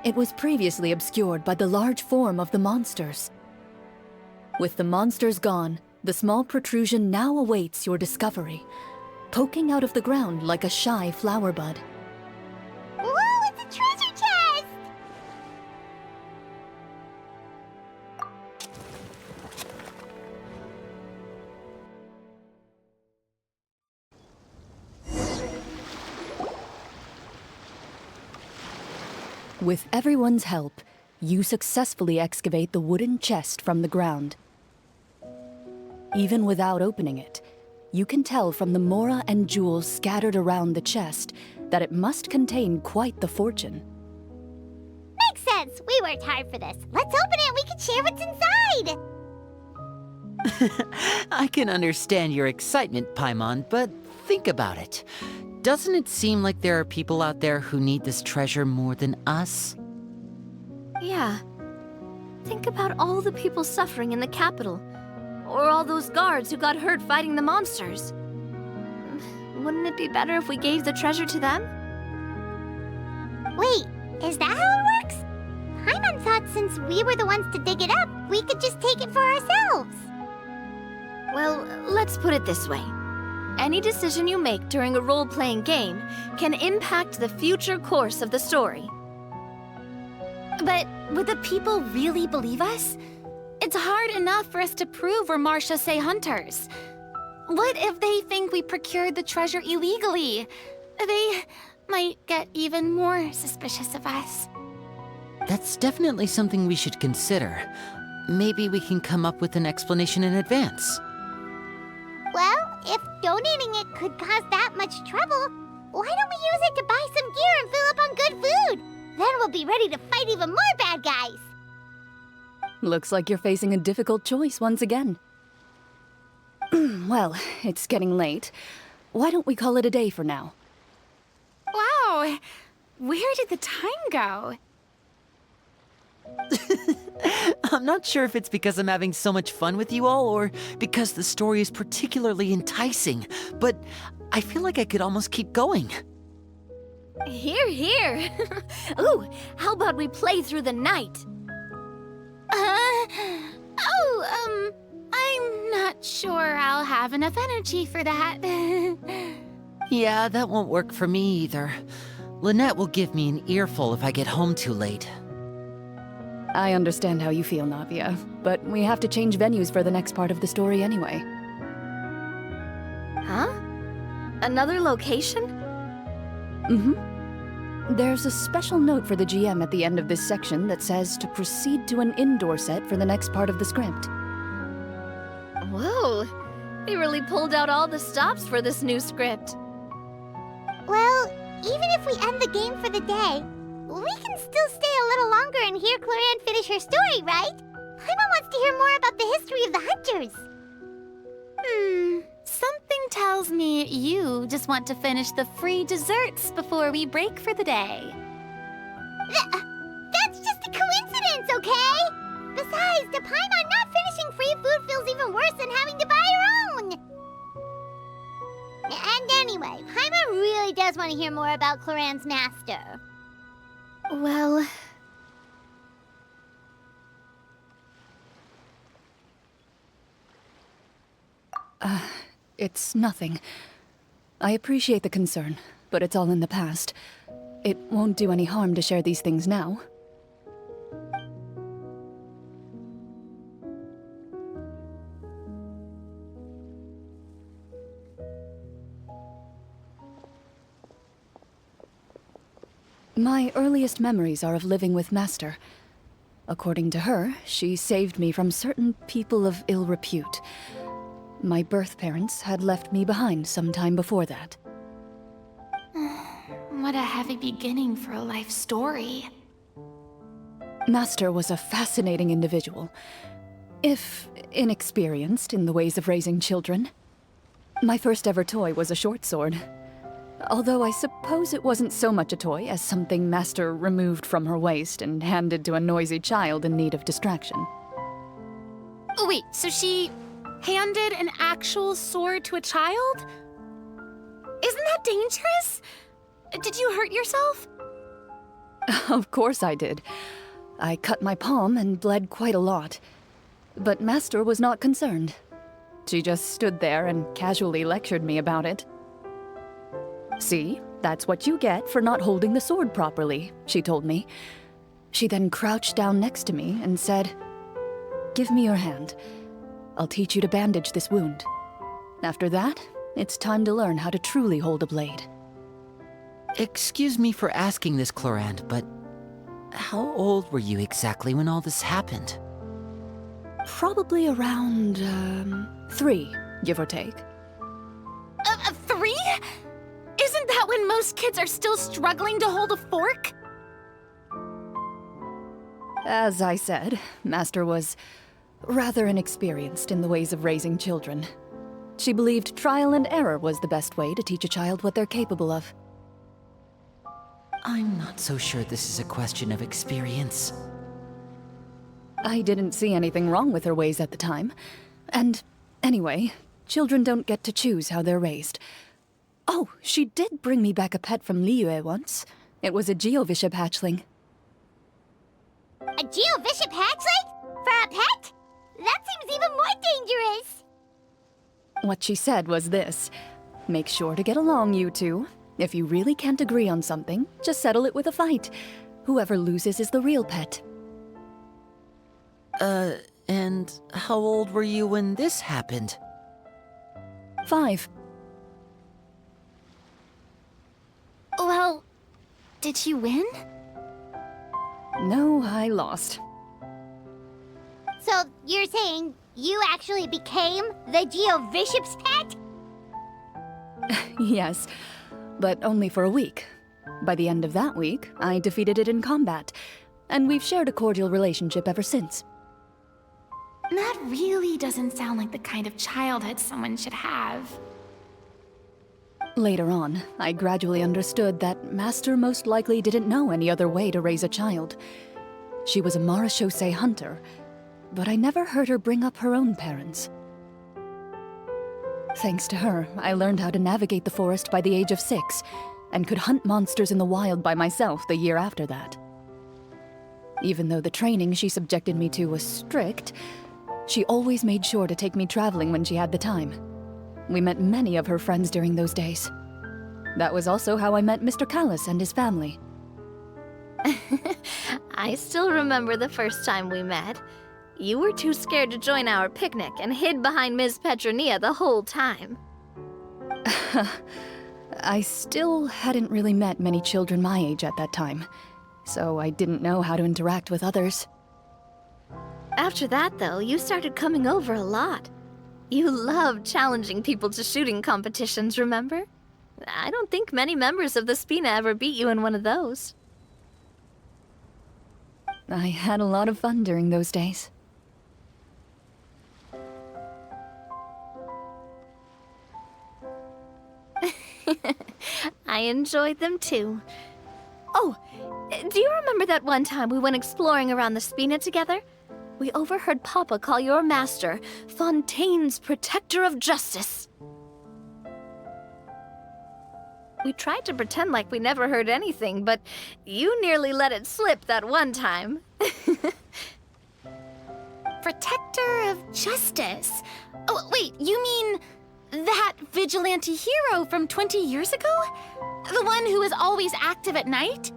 It was previously obscured by the large form of the monsters. With the monsters gone, the small protrusion now awaits your discovery, poking out of the ground like a shy flower bud. Whoa, it's a treasure chest! With everyone's help, you successfully excavate the wooden chest from the ground. Even without opening it, you can tell from the mora and jewels scattered around the chest that it must contain quite the fortune. Makes sense. We worked hard for this. Let's open it and we can share what's inside. I can understand your excitement, Paimon, but think about it. Doesn't it seem like there are people out there who need this treasure more than us? Yeah. Think about all the people suffering in the capital. Or all those guards who got hurt fighting the monsters. Wouldn't it be better if we gave the treasure to them? Wait, is that how it works? Paimon thought since we were the ones to dig it up, we could just take it for ourselves. Well, let's put it this way. Any decision you make during a role-playing game can impact the future course of the story. But would the people really believe us? It's hard enough for us to prove we're Marchese hunters. What if they think we procured the treasure illegally? They might get even more suspicious of us. That's definitely something we should consider. Maybe we can come up with an explanation in advance. Well, if donating it could cause that much trouble, why don't we use it to buy some gear and fill up on good food? Then we'll be ready to fight even more bad guys. Looks like you're facing a difficult choice once again. Well, it's getting late. Why don't we call it a day for now? Wow! Where did the time go? I'm not sure if it's because I'm having so much fun with you all or because the story is particularly enticing, but I feel like I could almost keep going. Here, here. Ooh, how about we play through the night? I'm not sure I'll have enough energy for that. Yeah, that won't work for me either. Lynette will give me an earful if I get home too late. I understand how you feel, Navia, but we have to change venues for the next part of the story anyway. Huh? Another location? There's a special note for the GM at the end of this section that says to proceed to an indoor set for the next part of the script. Whoa, they really pulled out all the stops for this new script. Well, even if we end the game for the day, we can still stay a little longer and hear Clorinde finish her story, right? Paimon wants to hear more about the history of the hunters. Something tells me you just want to finish the free desserts before we break for the day. That's just a coincidence, okay? Besides, to Paimon, not finishing free food feels even worse than having to buy her own. And anyway, Paimon really does want to hear more about Clorinde's master. Well... It's nothing. I appreciate the concern, but it's all in the past. It won't do any harm to share these things now. My earliest memories are of living with Master. According to her, she saved me from certain people of ill repute. My birth parents had left me behind some time before that. What a heavy beginning for a life story. Master was a fascinating individual, if inexperienced in the ways of raising children. My first ever toy was a short sword. Although I suppose it wasn't so much a toy as something Master removed from her waist and handed to a noisy child in need of distraction. Oh, wait, so she handed an actual sword to a child? Isn't that dangerous? Did you hurt yourself? Of course I did. I cut my palm and bled quite a lot. But Master was not concerned. She just stood there and casually lectured me about it. See, that's what you get for not holding the sword properly, she told me. She then crouched down next to me and said, "Give me your hand. I'll teach you to bandage this wound. After that, it's time to learn how to truly hold a blade." Excuse me for asking this, Clorinde, but how old were you exactly when all this happened? Probably around, 3, give or take. 3? Isn't that when most kids are still struggling to hold a fork? As I said, Master was rather inexperienced in the ways of raising children. She believed trial and error was the best way to teach a child what they're capable of. I'm not so sure this is a question of experience. I didn't see anything wrong with her ways at the time. And anyway, children don't get to choose how they're raised. Oh, she did bring me back a pet from Liyue once. It was a Geovishap hatchling. A Geovishap hatchling? For a pet? That seems even more dangerous! What she said was this: make sure to get along, you two. If you really can't agree on something, just settle it with a fight. Whoever loses is the real pet. And how old were you when this happened? 5. Well, did you win? No, I lost. So, you're saying you actually became the Geovishap's pet? Yes, but only for a week. By the end of that week, I defeated it in combat, and we've shared a cordial relationship ever since. That really doesn't sound like the kind of childhood someone should have. Later on, I gradually understood that Master most likely didn't know any other way to raise a child. She was a marechaussee hunter, but I never heard her bring up her own parents. Thanks to her, I learned how to navigate the forest by the age of 6, and could hunt monsters in the wild by myself the year after that. Even though the training she subjected me to was strict, she always made sure to take me traveling when she had the time. We met many of her friends during those days. That was also how I met Mr. Callis and his family. I still remember the first time we met. You were too scared to join our picnic and hid behind Ms. Petronia the whole time. I still hadn't really met many children my age at that time, so I didn't know how to interact with others. After that, though, you started coming over a lot. You loved challenging people to shooting competitions, remember? I don't think many members of the Spina ever beat you in one of those. I had a lot of fun during those days. I enjoyed them too. Oh, do you remember that one time we went exploring around the Spina together? We overheard Papa call your master Fontaine's Protector of Justice. We tried to pretend like we never heard anything, but you nearly let it slip that one time. Protector of Justice? Oh, wait, you mean that vigilante hero from 20 years ago? The one who is always active at night?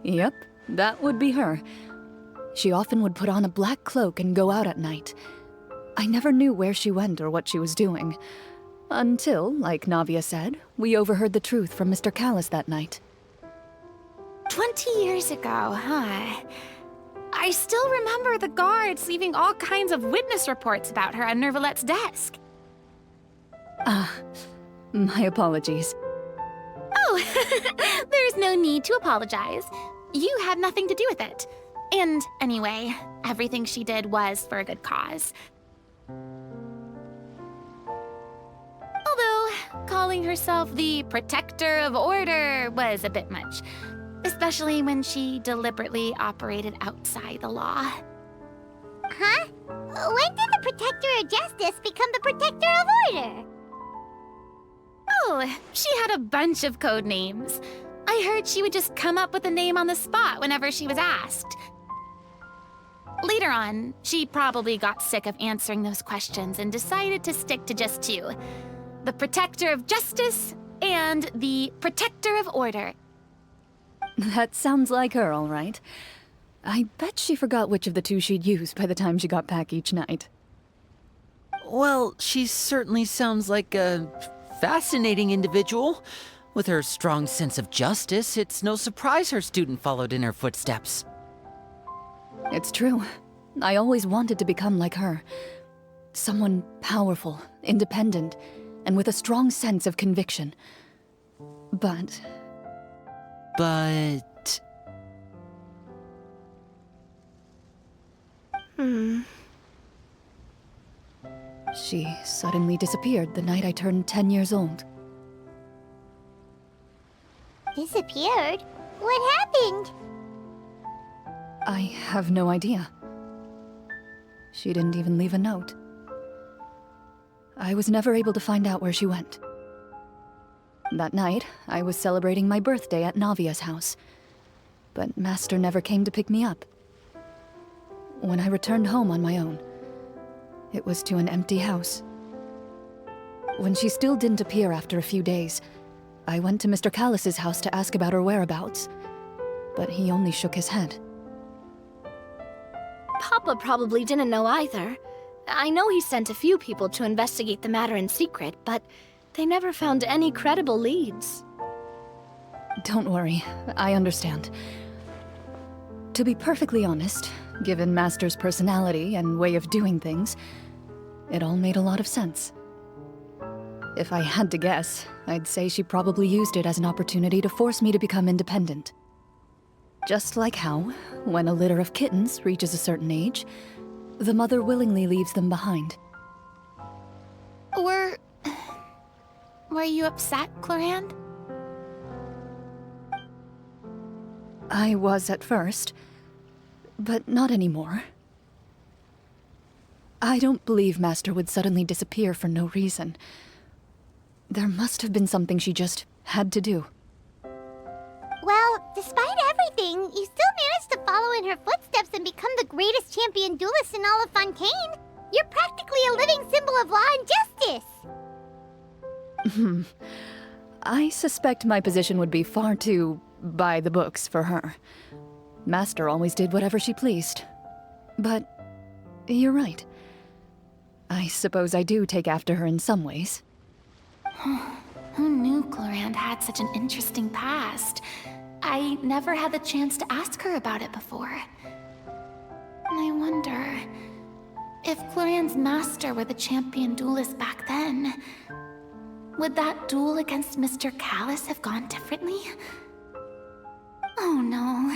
Yep, that would be her. She often would put on a black cloak and go out at night. I never knew where she went or what she was doing. Until, like Navia said, we overheard the truth from Mr. Callis that night. 20 years ago, huh? I still remember the guards leaving all kinds of witness reports about her on Nervalette's desk. My apologies. Oh, there's no need to apologize. You had nothing to do with it. And anyway, everything she did was for a good cause. Although, calling herself the Protector of Order was a bit much. Especially when she deliberately operated outside the law. Huh? When did the Protector of Justice become the Protector of Order? Oh, she had a bunch of code names. I heard she would just come up with a name on the spot whenever she was asked. Later on, she probably got sick of answering those questions and decided to stick to just 2. The Protector of Justice and the Protector of Order. That sounds like her, all right. I bet she forgot which of the 2 she'd use by the time she got back each night. Well, she certainly sounds like a fascinating individual. With her strong sense of justice, it's no surprise her student followed in her footsteps. It's true. I always wanted to become like her. Someone powerful, independent, and with a strong sense of conviction. But... She suddenly disappeared the night I turned 10 years old. Disappeared? What happened? I have no idea. She didn't even leave a note. I was never able to find out where she went. That night, I was celebrating my birthday at Navia's house, but Master never came to pick me up. When I returned home on my own, it was to an empty house. When she still didn't appear after a few days, I went to Mr. Callus's house to ask about her whereabouts, but he only shook his head. Papa probably didn't know either. I know he sent a few people to investigate the matter in secret, but they never found any credible leads. Don't worry, I understand. To be perfectly honest, given Master's personality and way of doing things, it all made a lot of sense. If I had to guess, I'd say she probably used it as an opportunity to force me to become independent. Just like how, when a litter of kittens reaches a certain age, the mother willingly leaves them behind. Were you upset, Clorinde? I was at first, but not anymore. I don't believe Master would suddenly disappear for no reason. There must have been something she just had to do. Well, despite everything, you still managed to follow in her footsteps and become the greatest champion duelist in all of Fontaine. You're practically a living symbol of law and justice. I suspect my position would be far too by the books for her. Master always did whatever she pleased. But you're right. I suppose I do take after her in some ways. Who knew Clorinde had such an interesting past? I never had the chance to ask her about it before. I wonder if Clorinde's master were the champion duelist back then, would that duel against Mr. Callus have gone differently? Oh no.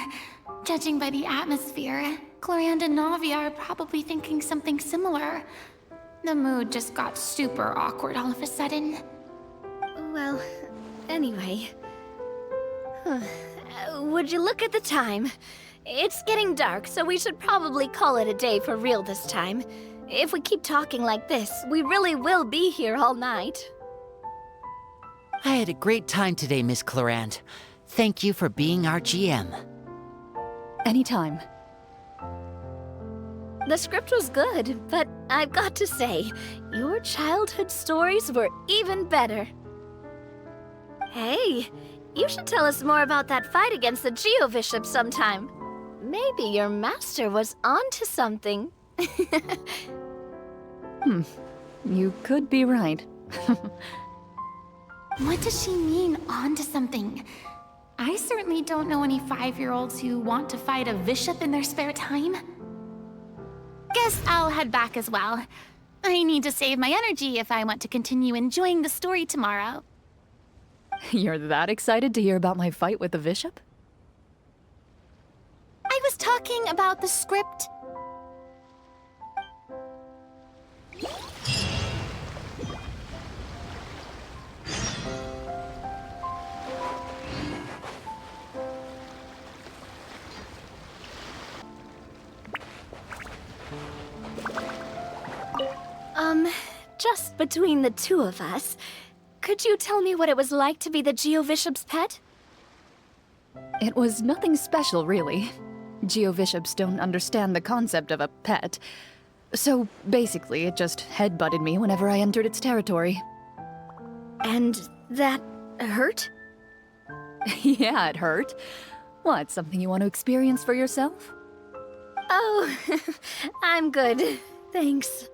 Judging by the atmosphere, Clorinde and Navia are probably thinking something similar. The mood just got super awkward all of a sudden. Well, anyway. Would you look at the time? It's getting dark, so we should probably call it a day for real this time. If we keep talking like this, we really will be here all night. I had a great time today, Miss Clorinde. Thank you for being our GM. Anytime. The script was good, but I've got to say, your childhood stories were even better. Hey, you should tell us more about that fight against the Geo-Bishop sometime. Maybe your master was onto something. You could be right. What does she mean, onto something? I certainly don't know any 5-year-olds who want to fight a bishop in their spare time. Guess I'll head back as well. I need to save my energy if I want to continue enjoying the story tomorrow. You're that excited to hear about my fight with the bishop? I was talking about the script. Just between the two of us, could you tell me what it was like to be the Geo-Bishop's pet? It was nothing special, really. Geo-Bishops don't understand the concept of a pet. So basically, it just headbutted me whenever I entered its territory. And that hurt? Yeah, it hurt. What, something you want to experience for yourself? Oh, I'm good. Thanks.